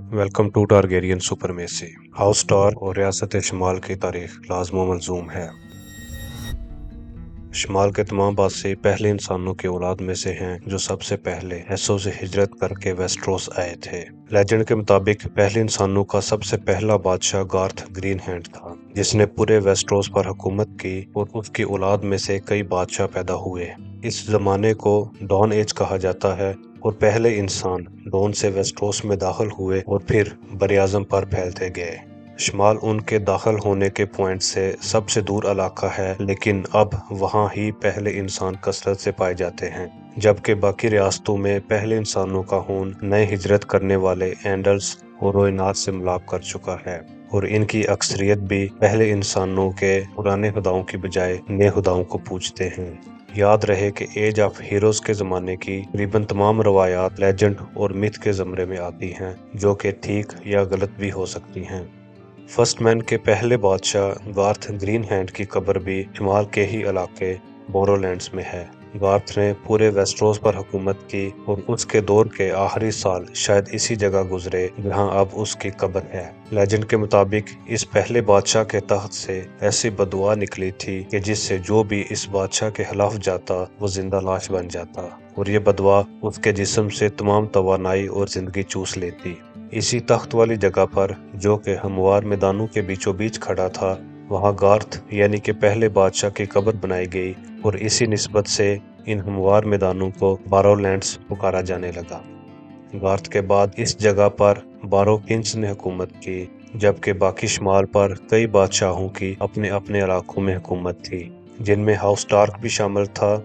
Welcome to Targaryen supremacy. House Stark और रियासत शमाल की तारीख लाज़िम व मलज़ूम है। शमाल के तमाम बादशाह पहले इंसानों की औलाद में से हैं जो सबसे पहले एसो से हिजरत करके वेस्ट्रोस आए थे। लेजेंड के मुताबिक पहले इंसानों का सबसे पहला बादशाह गार्थ ग्रीन हैंड था, जिसने पूरे वेस्ट्रोस पर हुकूमत की और उसकी औलाद में से कई बादशाह पैदा हुए। इस जमाने को डॉन एज कहा जाता है और पहले इंसान डॉन से वेस्ट्रोस में दाखिल हुए और फिर बरियाज़म पर फैलते गए। शमाल उनके दाखिल होने के पॉइंट से सबसे दूर इलाका है, लेकिन अब वहाँ ही पहले इंसान कसरत से पाए जाते हैं, जबकि बाकी रियासतों में पहले इंसानों का खून नए हिजरत करने वाले एंडल्स और रोइनात से मिलाप कर चुका है और इनकी अक्सरियत भी पहले इंसानों के पुराने खुदाओं की बजाय नए खुदाओं को पूजते हैं। याद रहे कि एज ऑफ हीरोज के ज़माने की तकरीबन तमाम रवायात लेजेंड और मिथ के ज़मरे में आती हैं, जो कि ठीक या गलत भी हो सकती हैं। फर्स्ट मैन के पहले बादशाह गार्थ ग्रीन हैंड की कब्र भी शमाल के ही इलाके बोरोलैंड्स में है। गार्थ ने पूरे वेस्ट्रोस पर हुकूमत की और उसके दौर के आखिरी साल शायद इसी जगह गुजरे जहां अब उसकी कब्र है। लेजेंड के मुताबिक इस पहले बादशाह के तख्त से ऐसी बदुआ निकली थी कि जिससे जो भी इस बादशाह के खिलाफ जाता वो जिंदा लाश बन जाता और ये बदुआ उसके जिस्म से तमाम तवानाई और जिंदगी चूस लेती। इसी तख्त वाली जगह पर, जो कि हमवार मैदानों के बीचों बीच खड़ा था, वहां गार्थ यानी कि पहले बादशाह की कब्र बनाई गई और इसी निस्बत से इन हमवार मैदानों को बारोलैंड्स पुकारा जाने लगा। गार्थ के बाद इस जगह पर बारो किंग्स ने हुकूमत की, जबकि बाकी शमाल पर कई बादशाहों की अपने अपने इलाकों में हुकूमत थी, जिनमें हाउस स्टार्क भी शामिल था।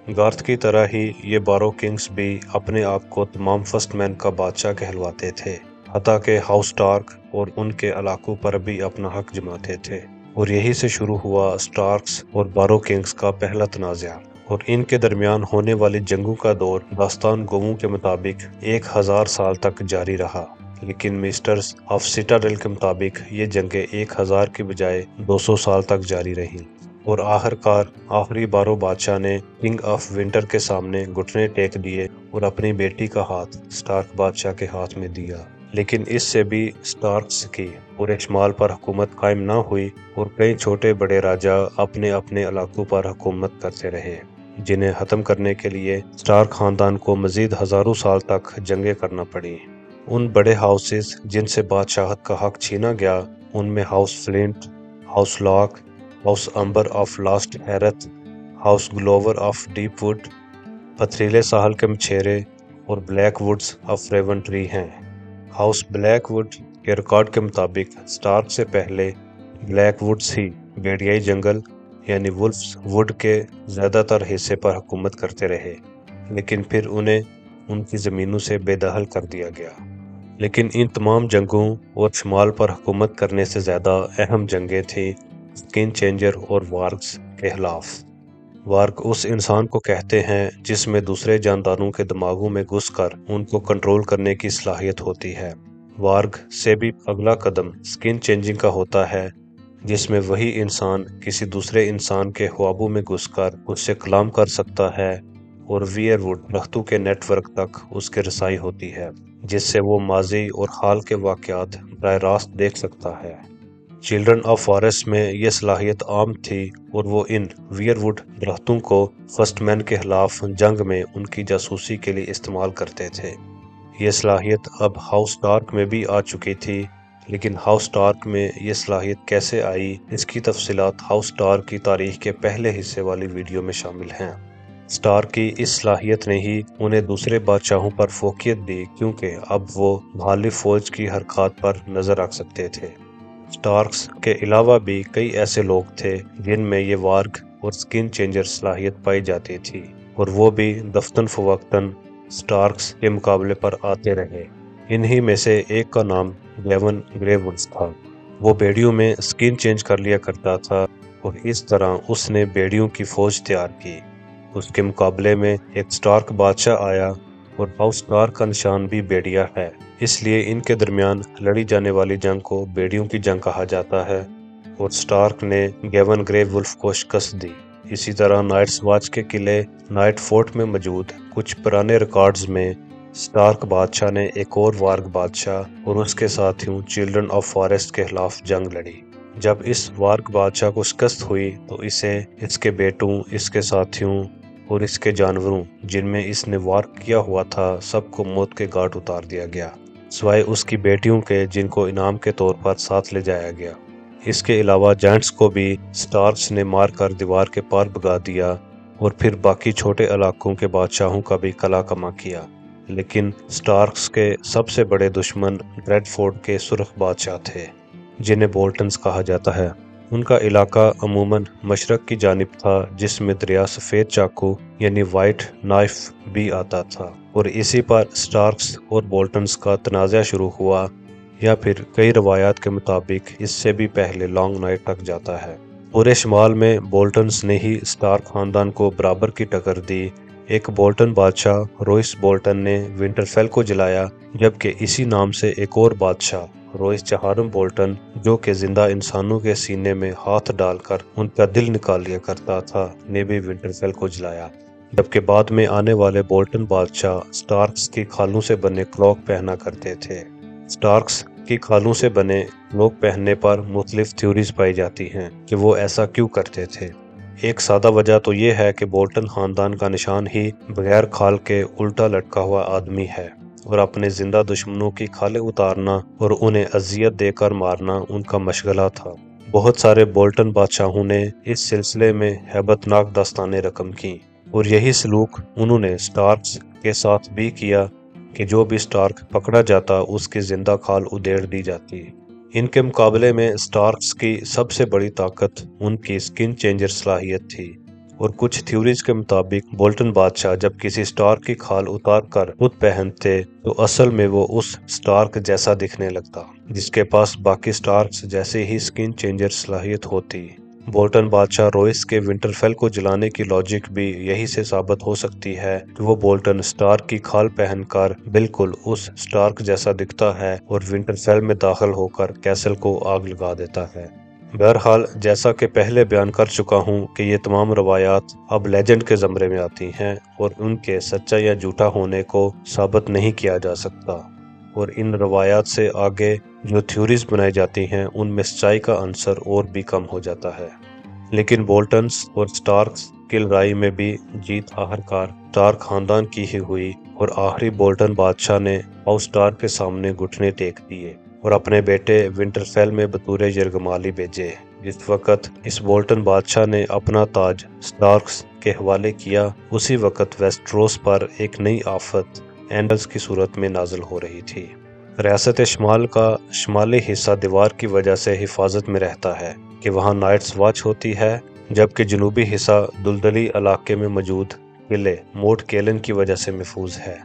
गार्थ की तरह ही ये बारो किंग्स भी अपने आप को तमाम फर्स्ट मैन का बादशाह कहलवाते थे, हता के हाउस स्टार्क और उनके इलाकों पर भी अपना हक जमाते थे। और यही से शुरू हुआ स्टार्क्स और बारो किंग्स का पहला तनाज़ा और इनके दरमियान होने वाली जंगों का दौर दास्तान गोवों के मुताबिक 1000 साल तक जारी रहा, लेकिन मिस्टर्स ऑफ सिटाडेल के मुताबिक ये जंगें 1000 की बजाय 200 साल तक जारी रहीं और आखिरकार आखिरी बारो बादशाह ने किंग ऑफ विंटर के सामने घुटने टेक दिए और अपनी बेटी का हाथ स्टार्क बादशाह के हाथ में दिया। लेकिन इससे भी स्टार्क्स की पूरे शमाल पर हुकूमत कायम न हुई और कई छोटे बड़े राजा अपने अपने इलाकों पर हुकूमत करते रहे, जिन्हें खत्म करने के लिए स्टार्क खानदान को मजीद हजारों साल तक जंगें करना पड़ी। उन बड़े हाउसेस जिनसे बादशाहत का हक छीना गया, उनमें house Flint, house Locke, house Umber of Last Hearth, house Glover of Deepwood, पथरीले साहल के मछेरे और Blackwoods of Raventree हैं। हाउस ब्लैकवुड के रिकॉर्ड के मुताबिक स्टार्क से पहले ब्लैक वुड्स ही बेड़ियाई जंगल यानी वुल्फ्स वुड के ज़्यादातर हिस्से पर हुकूमत करते रहे, लेकिन फिर उन्हें उनकी ज़मीनों से बेदखल कर दिया गया। लेकिन इन तमाम जंगों और शमाल पर हुकूमत करने से ज़्यादा अहम जंगें थीं स्किन चेंजर और वार्ग्स के खिलाफ। वार्ग उस इंसान को कहते हैं जिसमें दूसरे जानदारों के दिमागों में घुसकर उनको कंट्रोल करने की सलाहियत होती है। वार्ग से भी अगला कदम स्किन चेंजिंग का होता है, जिसमें वही इंसान किसी दूसरे इंसान के ख्वाबों में घुसकर उससे कलाम कर सकता है और वियरवुड दरख्तों के नेटवर्क तक उसके रसाई होती है, जिससे वो माजी और हाल के वाक़यात बराह रास्त देख सकता है। चिल्ड्रन ऑफ फॉरेस्ट में यह सलाहियत आम थी और वो इन वियरवुड दरख्तों को फर्स्ट मैन के खिलाफ जंग में उनकी जासूसी के लिए इस्तेमाल करते थे। यह सलाहियत अब हाउस स्टार्क में भी आ चुकी थी, लेकिन हाउस स्टार्क में यह सलाहियत कैसे आई, इसकी तफसीलात हाउस स्टार्क की तारीख के पहले हिस्से वाली वीडियो में शामिल हैं। स्टार्क की इस सलाहियत ने ही उन्हें दूसरे बादशाहों पर फोकियत दी, क्योंकि अब वो भाली फौज की हरकत पर नजर रख सकते थे। स्टार्क्स के अलावा भी कई ऐसे लोग थे जिनमें ये वार्ग और स्किन चेंजर सलाहियत पाई जाती थी, और वो भी दफ्तन फवक्तन स्टार्क्स के मुकाबले पर आते रहे। इन्हीं में से एक का नाम गेवन ग्रेवुड्स था। वो बेड़ियों में स्किन चेंज कर लिया करता था और इस तरह उसने बेड़ियों की फौज तैयार की। उसके मुकाबले में एक स्टार्क बादशाह आया और हाउस स्टार्क का निशान भी बेड़िया है, इसलिए इनके दरमियान लड़ी जाने वाली जंग को बेड़ियों की जंग कहा जाता है और स्टार्क ने गेवन ग्रे वुल्फ को शिकस्त दी। इसी तरह नाइट्स वॉच के किले नाइट फोर्ट में मौजूद कुछ पुराने रिकॉर्ड्स में स्टार्क बादशाह ने एक और वार्ग बादशाह और उसके साथियों चिल्ड्रन ऑफ फॉरेस्ट के खिलाफ जंग लड़ी। जब इस वार्ग बादशाह को शिकस्त हुई तो इसे इसके बेटों, इसके साथियों और इसके जानवरों जिनमें इसने वार किया हुआ था सबको मौत के घाट उतार दिया गया, सिवाय उसकी बेटियों के जिनको इनाम के तौर पर साथ ले जाया गया। इसके अलावा जायंट्स को भी स्टार्क्स ने मारकर दीवार के पार भगा दिया और फिर बाकी छोटे इलाकों के बादशाहों का भी कला कमा किया। लेकिन स्टार्क्स के सबसे बड़े दुश्मन ब्रेडफोर्ड के सुर्ख बादशाह थे, जिन्हें बोल्टन्स कहा जाता है। उनका इलाका अमूमन मशरक की जानिब था, जिसमें दरिया सफ़ेद चाकू यानी वाइट नाइफ भी आता था, और इसी पर स्टार्क्स और बोल्टन्स का तनाज़ा शुरू हुआ, या फिर कई रवायात के मुताबिक इससे भी पहले लॉन्ग नाइट तक जाता है। पूरे शुमाल में बोल्टन्स ने ही स्टार्क खानदान को बराबर की टक्कर दी। एक बोल्टन बादशाह रोइस बोल्टन ने विंटरफेल को जलाया, जबकि इसी नाम से एक और बादशाह रोइस चहारम बोल्टन, जो कि जिंदा इंसानों के सीने में हाथ डालकर उनका दिल निकाल लिया करता था, ने भी विंटरफेल को जलाया। जबकि बाद में आने वाले बोल्टन बादशाह स्टार्क्स की खालों से बने क्लॉक पहना करते थे। स्टार्क्स की खालों से बने क्लॉक पहनने पर मुख्तलिफ थ्योरीज पाई जाती हैं कि वो ऐसा क्यों करते थे। एक सादा वजह तो ये है कि बोल्टन खानदान का निशान ही बगैर खाल के उल्टा लटका हुआ आदमी है, और अपने जिंदा दुश्मनों की खालें उतारना और उन्हें अजियत देकर मारना उनका मशगला था। बहुत सारे बोल्टन बादशाहों ने इस सिलसिले में हैबतनाक दास्तानें रकम की, और यही सलूक उन्होंने स्टार्क्स के साथ भी किया कि जो भी स्टार्क पकड़ा जाता उसकी जिंदा खाल उधेड़ दी जाती। इनके मुकाबले में स्टार्क्स की सबसे बड़ी ताकत उनकी स्किन चेंजर सलाहियत थी, और कुछ थ्योरीज के मुताबिक बोल्टन बादशाह जब किसी स्टार्क की खाल उतार कर खुद पहनते तो असल में वो उस स्टार्क जैसा दिखने लगता, जिसके पास बाकी स्टार्क्स जैसे ही स्किन चेंजर सलाहियत होती। बोल्टन बादशाह रोइस के विंटरफेल को जलाने की लॉजिक भी यही से साबित हो सकती है कि वो बोल्टन स्टार्क की खाल पहनकर बिल्कुल उस स्टार्क जैसा दिखता है और विंटरफेल में दाखिल होकर कैसल को आग लगा देता है। बहरहाल, जैसा कि पहले बयान कर चुका हूँ कि ये तमाम रवायात अब लेजेंड के ज़मरे में आती हैं और उनके सच्चा या झूठा होने को साबित नहीं किया जा सकता, और इन रवायात से आगे जो थ्योरीज बनाई जाती हैं उनमें सच्चाई का अंसर और भी कम हो जाता है। लेकिन बोल्टन्स और स्टार्क्स की लड़ाई में भी जीत आखिरकार स्टार्क खानदान की ही हुई, और आखिरी बोल्टन बादशाह ने हाउस स्टार्क के सामने घुटने टेक दिए और अपने बेटे विंटरफेल में बतौर यरगमाली भेजे। जिस वक़्त इस बोल्टन बादशाह ने अपना ताज स्टार्क्स के हवाले किया, उसी वक़्त वेस्टरोस पर एक नई आफत एंडल्स की सूरत में नाजिल हो रही थी। रियासत शुमाल का शुमाली हिस्सा दीवार की वजह से हिफाजत में रहता है कि वहाँ नाइट्स वॉच होती है, जबकि जनूबी हिस्सा दुलदली इलाके में मौजूद किले मोट केलन की वजह से महफूज है।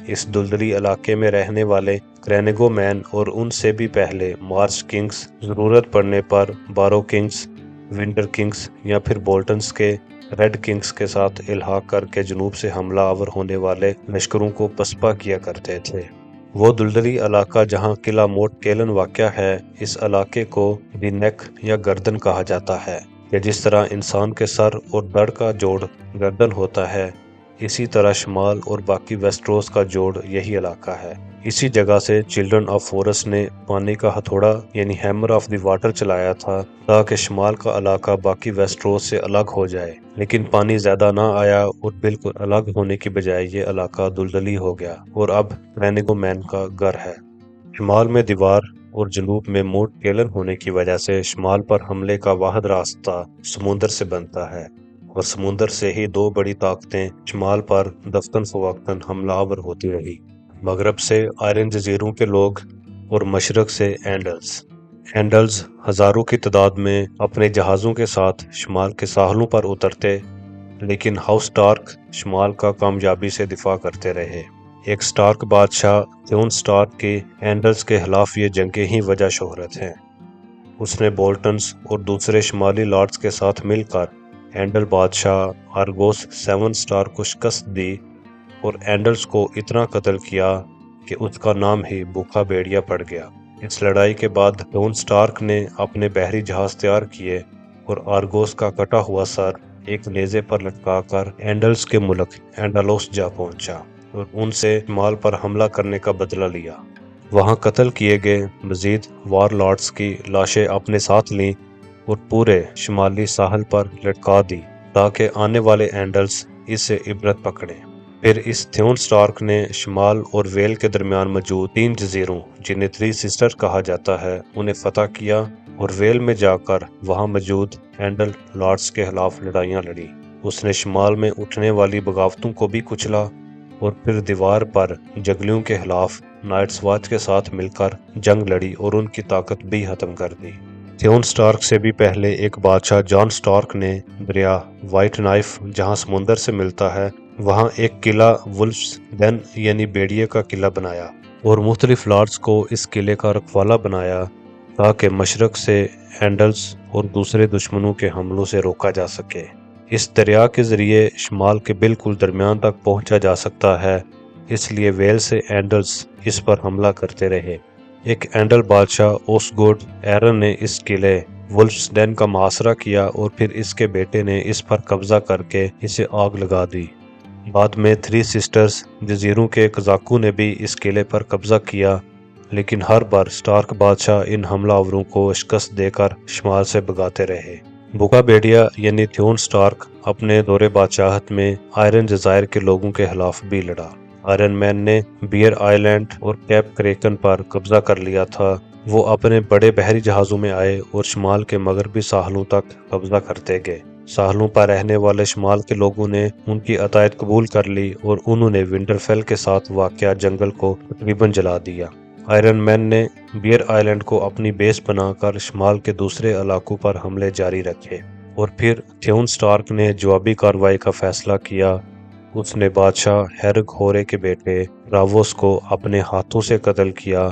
इस दुलदली इलाके में रहने वाले क्रैनिगो मैन और उनसे भी पहले मार्च किंग्स ज़रूरत पड़ने पर बारो किंग्स, विंटर किंग्स या फिर बोल्टन्स के रेड किंग्स के साथ इल्हाक करके जनूब से हमला आवर होने वाले लश्करों को पसपा किया करते थे। वो दुलदली इलाका जहाँ किला मोट केलन वाक़या है, इस इलाके को दी नेक या गर्दन कहा जाता है, कि जिस तरह इंसान के सर और धड़ का जोड़ गर्दन होता है, इसी तरह शुमाल और बाकी वेस्टरोस का जोड़ यही इलाका है। इसी जगह से चिल्ड्रन ऑफ फॉरेस्ट ने पानी का हथौड़ा यानी हैमर ऑफ द वाटर चलाया था, ताकि शुमाल का इलाका बाकी वेस्टरोस से अलग हो जाए। लेकिन पानी ज्यादा ना आया और बिल्कुल अलग होने की बजाय ये इलाका दुलदली हो गया और अब क्रैनिगो मैन का घर है। शुमाल में दीवार और जनूब में मोट केलन होने की वजह से शुमाल पर हमले का वाहिद रास्ता समुंदर से बनता है, और समुंदर से ही दो बड़ी ताकतें शुमाल पर दफ्तन फवक्तन हमलावर होती रही। मगरब से आयरन जजीरों के लोग और मशरक से एंडल्स हजारों की तादाद में अपने जहाज़ों के साथ शुमाल के साहलों पर उतरते, लेकिन हाउस स्टार्क शुमाल का कामयाबी से दिफा करते रहे। एक स्टार्क बादशाह थ्योन स्टार्क की एंडल्स के खिलाफ ये जंगें ही वजह शोहरत हैं। उसने बोल्टन्स और दूसरे शुमाली लॉर्ड्स के साथ मिलकर एंडल बादशाह आर्गोस 7 स्टार को शिकस्त दी और एंडल्स को इतना कत्ल किया कि उसका नाम ही भूखा भेड़िया पड़ गया। इस लड़ाई के बाद थ्योन स्टार्क ने अपने बहरी जहाज तैयार किए और आर्गोस का कटा हुआ सर एक नेज़े पर लटकाकर एंडल्स के मुल्क एंडालोस जा पहुंचा। اور ان سے شمال پر حملہ کرنے کا بدلہ لیا۔ وہاں قتل کیے گئے مزید وار لارڈز کی لاشیں اپنے ساتھ لیں اور پورے شمالی ساحل پر لٹکا دی تاکہ آنے والے اینڈلز اس سے عبرت پکڑیں۔ پھر اس تھیون سٹارک نے شمال اور ویل کے درمیان موجود 3 جزیروں جنہیں 3 سسٹر کہا جاتا ہے انہیں فتح کیا اور ویل میں جا کر وہاں موجود اینڈل لارڈز کے خلاف لڑائیاں لڑی۔ اس نے شمال میں اٹھنے والی بغاوتوں کو بھی کچلا اور پھر دیوار پر جنگلیوں کے خلاف نائٹس واچ کے ساتھ مل کر جنگ لڑی اور ان کی طاقت بھی ختم کر دی۔ تھیون سٹارک سے بھی پہلے ایک بادشاہ جان سٹارک نے دریا وائٹ نائف جہاں سمندر سے ملتا ہے وہاں ایک قلعہ ولفز دین یعنی بیڑیے کا قلعہ بنایا اور مختلف لارڈز کو اس قلعے کا رکھوالا بنایا تاکہ مشرق سے اینڈلز اور دوسرے دشمنوں کے حملوں سے روکا جا سکے۔ اس دریا کے ذریعے شمال کے بالکل درمیان تک پہنچا جا سکتا ہے، اس لیے ویل سے اینڈلز اس پر حملہ کرتے رہے۔ ایک اینڈل بادشاہ اوسگوڈ ایرن نے اس قلعے ولفز دین کا محاصرہ کیا اور پھر اس کے بیٹے نے اس پر قبضہ کر کے اسے آگ لگا دی۔ بعد میں 3 سسٹرز جزیروں کے قزاقوں نے بھی اس قلعے پر قبضہ کیا، لیکن ہر بار سٹارک بادشاہ ان حملہ آوروں کو شکست دے کر شمال سے بھگاتے رہے۔ بوکا بیڈیا یعنی تھیون سٹارک اپنے دور بادشاہت میں آئرن جزائر کے لوگوں کے خلاف بھی لڑا۔ آئرن مین نے بیئر آئی لینڈ اور کیپ کریکن پر قبضہ کر لیا تھا۔ وہ اپنے بڑے بحری جہازوں میں آئے اور شمال کے مغربی ساحلوں تک قبضہ کرتے گئے۔ ساحلوں پر رہنے والے شمال کے لوگوں نے ان کی عطیت قبول کر لی اور انہوں نے ونٹرفیل کے ساتھ واقع جنگل کو تقریباً جلا دیا۔ آئرن مین نے بیئر آئی لینڈ کو اپنی بیس بنا کر شمال کے دوسرے علاقوں پر حملے جاری رکھے اور پھر تھیون سٹارک نے جوابی کارروائی کا فیصلہ کیا۔ اس نے بادشاہ ہیرگ ہورے کے بیٹے راووس کو اپنے ہاتھوں سے قتل کیا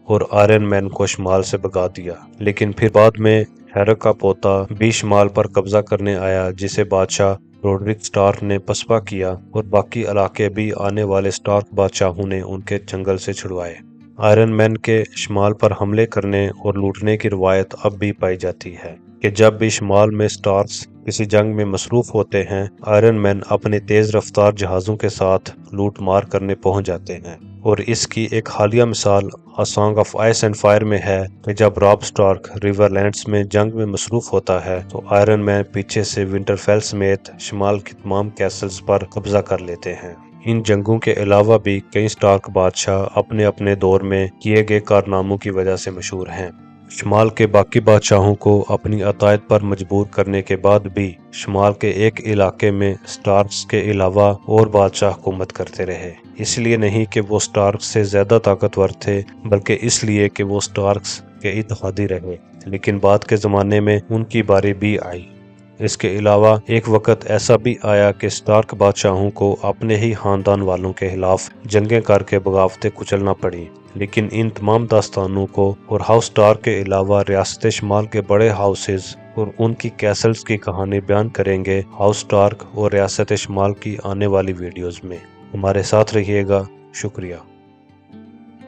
اور آئرن مین کو شمال سے بھگا دیا، لیکن پھر بعد میں ہیرگ کا پوتا بھی شمال پر قبضہ کرنے آیا جسے بادشاہ روڈرک سٹارک نے پسپا کیا اور باقی علاقے بھی آنے والے سٹارک بادشاہوں نے ان کے جنگل سے چھڑوائے۔ آئرن مین کے شمال پر حملے کرنے اور لوٹنے کی روایت اب بھی پائی جاتی ہے کہ جب بھی شمال میں سٹارکس کسی جنگ میں مصروف ہوتے ہیں، آئرن مین اپنے تیز رفتار جہازوں کے ساتھ لوٹ مار کرنے پہنچ جاتے ہیں، اور اس کی ایک حالیہ مثال A Song of Ice and Fire میں ہے کہ جب راب سٹارک ریور لینڈز میں جنگ میں مصروف ہوتا ہے تو آئرن مین پیچھے سے ونٹرفیل سمیت شمال کی تمام کیسلز پر قبضہ کر لیتے ہیں۔ ان جنگوں کے علاوہ بھی کئی سٹارک بادشاہ اپنے اپنے دور میں کیے گئے کارناموں کی وجہ سے مشہور ہیں۔ شمال کے باقی بادشاہوں کو اپنی عطیت پر مجبور کرنے کے بعد بھی شمال کے ایک علاقے میں سٹارکس کے علاوہ اور بادشاہ حکومت کرتے رہے، اس لیے نہیں کہ وہ سٹارکس سے زیادہ طاقتور تھے بلکہ اس لیے کہ وہ سٹارکس کے اتحادی رہے، لیکن بعد کے زمانے میں ان کی باری بھی آئی۔ اس کے علاوہ ایک وقت ایسا بھی آیا کہ سٹارک بادشاہوں کو اپنے ہی خاندان والوں کے خلاف جنگیں کر کے بغاوتیں کچلنا پڑی، لیکن ان تمام داستانوں کو اور ہاؤس سٹارک کے علاوہ ریاست شمال کے بڑے ہاؤسز اور ان کی کیسلز کی کہانی بیان کریں گے ہاؤس سٹارک اور ریاست شمال کی آنے والی ویڈیوز میں۔ ہمارے ساتھ رہیے گا، شکریہ۔